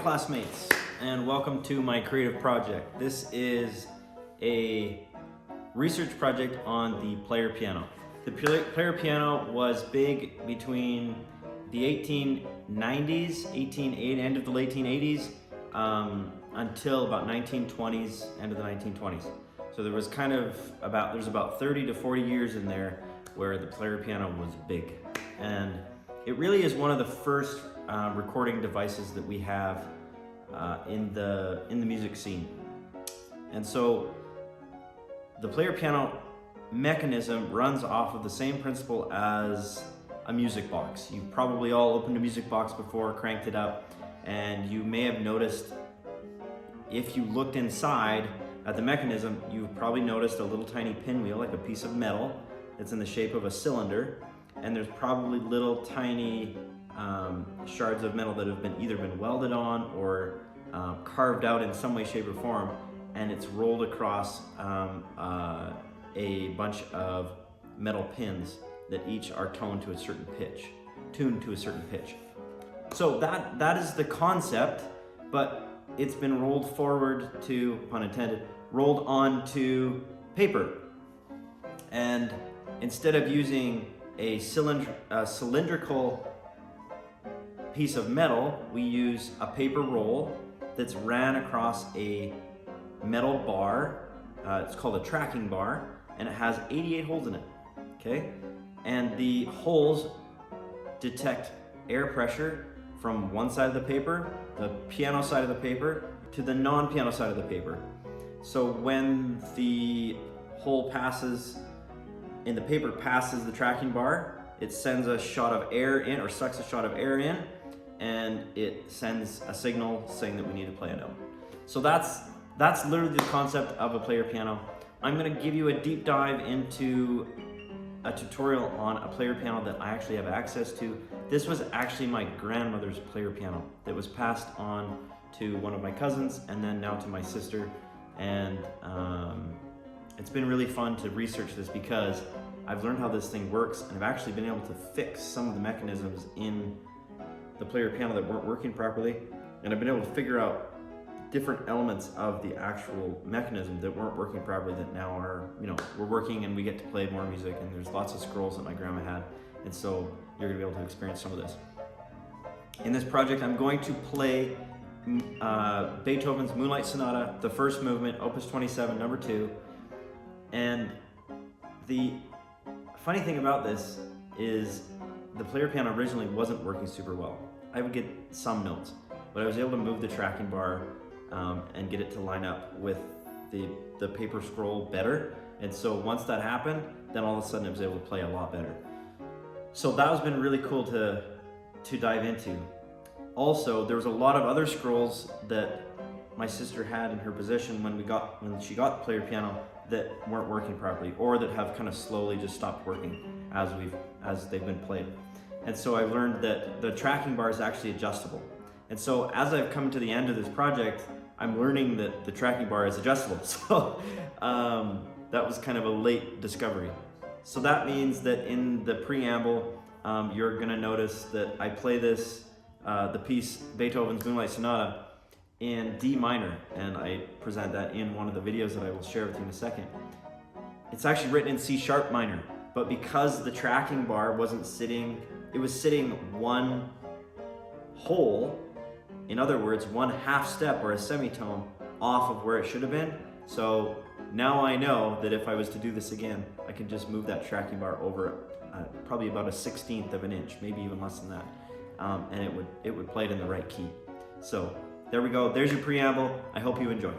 classmates, and welcome to my creative project. This is a research project on the player piano. The player piano was big between the 1890s, end of the late 1880s, until about 1920s, end of the 1920s. So there was there's about 30 to 40 years in there where the player piano was big. And it really is one of the first recording devices that we have in the music scene. And so the player piano mechanism runs off of the same principle as a music box. You've probably all opened a music box before, cranked it up, and you may have noticed, if you looked inside at the mechanism, you've probably noticed a little tiny pinwheel, like a piece of metal that's in the shape of a cylinder, and there's probably little tiny shards of metal that have either been welded on or carved out in some way, shape, or form, and it's rolled across a bunch of metal pins that each are tuned to a certain pitch. So that is the concept, but it's been rolled forward to, pun intended, rolled onto paper. And instead of using a cylindrical piece of metal, we use a paper roll that's ran across a metal bar. It's called a tracking bar, and it has 88 holes in it, okay? And the holes detect air pressure from one side of the paper, the piano side of the paper, to the non-piano side of the paper. So when the hole passes in the paper passes the tracking bar, it sends a shot of air in, or sucks a shot of air in, and it sends a signal saying that we need to play a note. So that's literally the concept of a player piano. I'm gonna give you a deep dive into a tutorial on a player piano that I actually have access to. This was actually my grandmother's player piano that was passed on to one of my cousins and then now to my sister. And it's been really fun to research this because I've learned how this thing works, and I've actually been able to fix some of the mechanisms in the player piano that weren't working properly, and I've been able to figure out different elements of the actual mechanism that weren't working properly that now are, we're working, and we get to play more music, and there's lots of scrolls that my grandma had, and so you're gonna be able to experience some of this. In this project, I'm going to play Beethoven's Moonlight Sonata, the first movement, Opus 27, number 2, and the funny thing about this is the player piano originally wasn't working super well. I would get some notes, but I was able to move the tracking bar and get it to line up with the paper scroll better. And so once that happened, then all of a sudden I was able to play a lot better. So that has been really cool to dive into. Also, there was a lot of other scrolls that my sister had in her possession when she got the player piano that weren't working properly, or that have kind of slowly just stopped working as they've been played. And so I've learned that the tracking bar is actually adjustable. And so as I've come to the end of this project, I'm learning that the tracking bar is adjustable. So that was kind of a late discovery. So that means that in the preamble, you're gonna notice that I play the piece Beethoven's Moonlight Sonata in D minor, and I present that in one of the videos that I will share with you in a second. It's actually written in C sharp minor, but because the tracking bar wasn't sitting, it was sitting one whole, in other words, one half step or a semitone off of where it should have been. So now I know that if I was to do this again, I can just move that tracking bar over probably about a 1/16 of an inch, maybe even less than that, and it would play it in the right key. So there we go. There's your preamble. I hope you enjoy.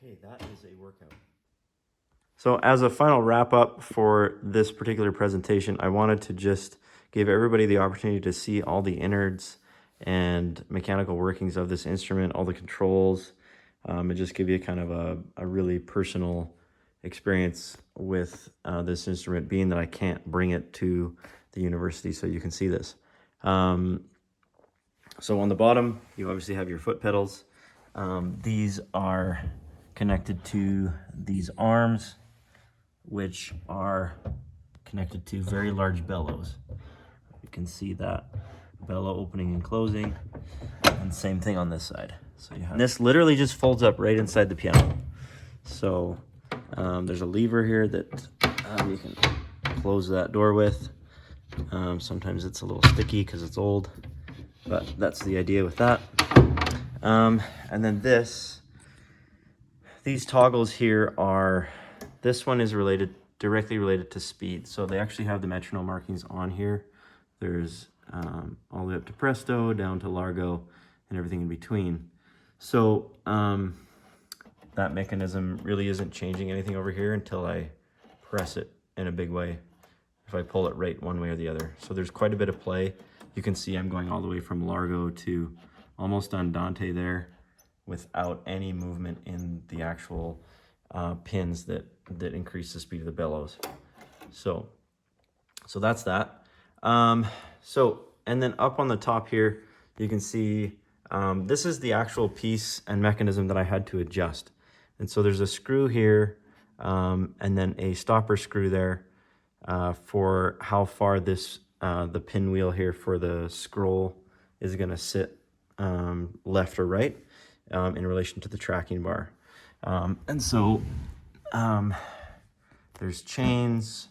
Okay, that is a workout. So as a final wrap up for this particular presentation, I wanted to just give everybody the opportunity to see all the innards and mechanical workings of this instrument, all the controls, and just give you kind of a really personal experience with this instrument, being that I can't bring it to the university so you can see this. So on the bottom, you obviously have your foot pedals. These are connected to these arms, which are connected to very large bellows. You can see that bellow opening and closing, and same thing on this side. So you have this literally just folds up right inside the piano. So there's a lever here that you can close that door with. Sometimes it's a little sticky because it's old, but that's the idea with that. And then these toggles here are, this one is directly related to speed. So they actually have the metronome markings on here. There's all the way up to presto, down to largo, and everything in between. So that mechanism really isn't changing anything over here until I press it in a big way, if I pull it right one way or the other. So there's quite a bit of play. You can see I'm going all the way from largo to almost andante there without any movement in the actual pins that increase the speed of the bellows. So that's that. And then up on the top here, you can see this is the actual piece and mechanism that I had to adjust. And so there's a screw here and then a stopper screw there for how far this the pinwheel here for the scroll is going to sit left or right in relation to the tracking bar. And so there's chains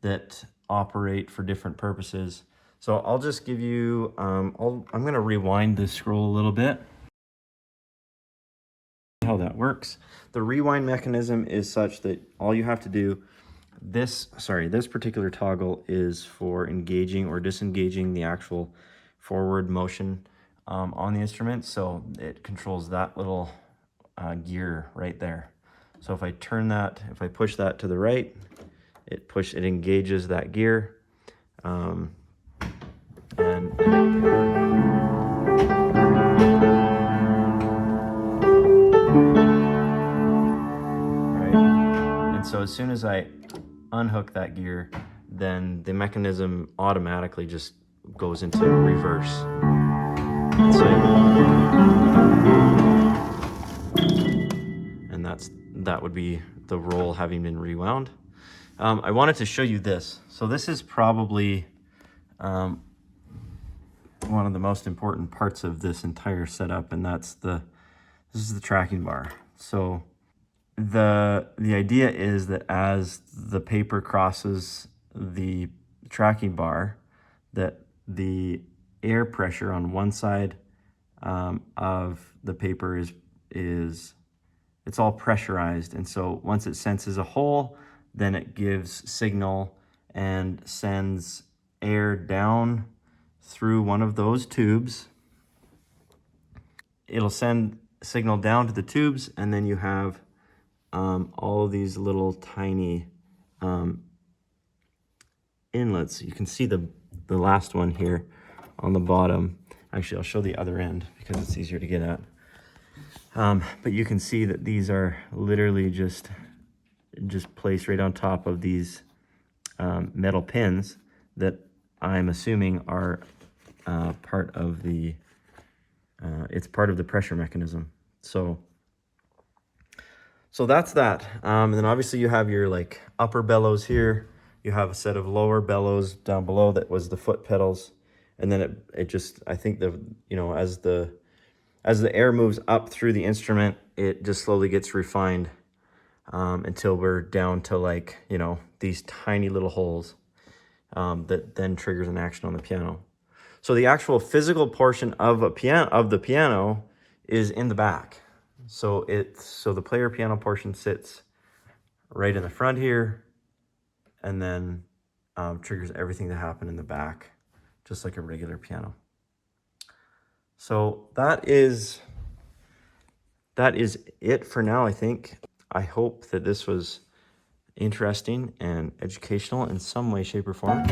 that operate for different purposes. So I'll just give you, I'm going to rewind this scroll a little bit. How that works. The rewind mechanism is such that all you have to do, this particular toggle is for engaging or disengaging the actual forward motion on the instrument. So it controls that little gear right there. So if I turn that, if I push that to the right, it engages that gear. And so as soon as I unhook that gear, then the mechanism automatically just goes into reverse. And that would be the roll having been rewound. I wanted to show you this. So this is probably one of the most important parts of this entire setup, and this is the tracking bar. So the idea is that as the paper crosses the tracking bar, that the air pressure on one side of the paper it's all pressurized, and so once it senses a hole, then it gives signal and sends air down through one of those tubes. It'll send signal down to the tubes, and then you have all of these little tiny inlets. You can see the last one here on the bottom. Actually, I'll show the other end because it's easier to get at. But you can see that these are literally just placed right on top of these metal pins that I'm assuming are part of the it's part of the pressure mechanism. So that's that. And then obviously you have your like upper bellows here. You have a set of lower bellows down below that was the foot pedals. And then it just, I think as the air moves up through the instrument, it just slowly gets refined until we're down to these tiny little holes that then triggers an action on the piano. So the actual physical portion of the piano is in the back. So the player piano portion sits right in the front here, and then triggers everything to happen in the back, just like a regular piano. So that is that is it for now, I think. I hope that this was interesting and educational in some way, shape, or form.